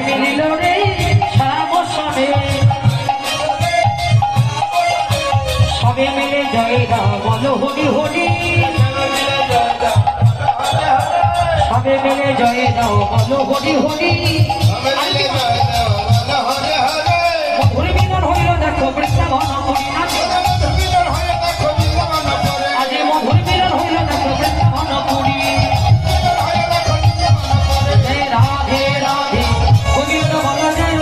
মিলিল রে শ্যামসনে সবে মিলে জয় রাম বলো হরি হরি সবে মিলে জয় দাও বলো হরি হরি মধুর মিলন হইল দেখো বৃন্দাবন আজি মধুর মিলন হইল দেখো বৃন্দাবন পুরী রাধে রাধে গোবিন্দ বলা যায়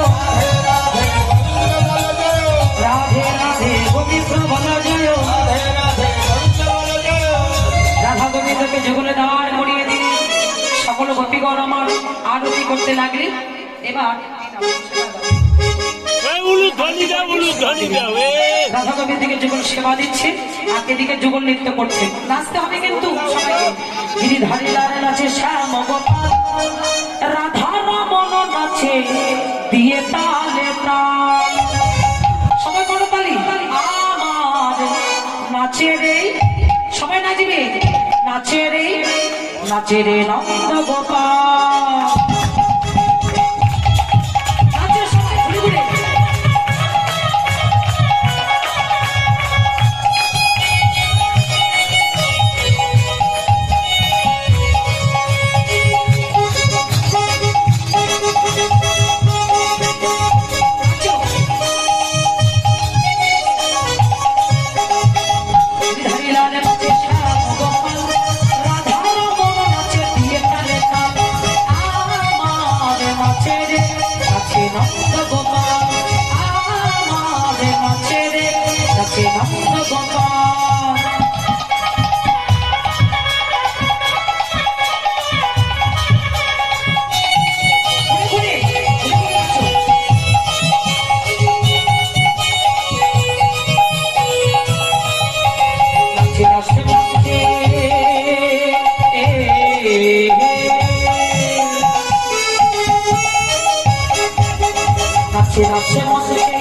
রাধে রাধে গোবিন্দ বলা যায় রাধা গোবিন্দকে যুগলে দাঁড় করিয়ে দিন সকল গোপীগণ আমার আরতি করতে লাগলি এবার রাধা গোবিন্দকে যুগল সেবা দিচ্ছে আর এদিকে যুগল নৃত্য করছে নাচতে হবে কিন্তু সবাইকে গিরিধারী লাল নাচে শ্যাম গোপাল রাধা রমন নাচে দিয়ে তালে প্রাণ সবাই বড় তালি আমার নাচে রে সবাই নাচবে নাচে রে নন্দ গোপাল নাচে সবাই ঘুরে ঘুরে নন্দ গোপাল আমাদের নাচে রে নাচে নন্দ গোপাল নাচে নাচে নাচে নাচে নাচে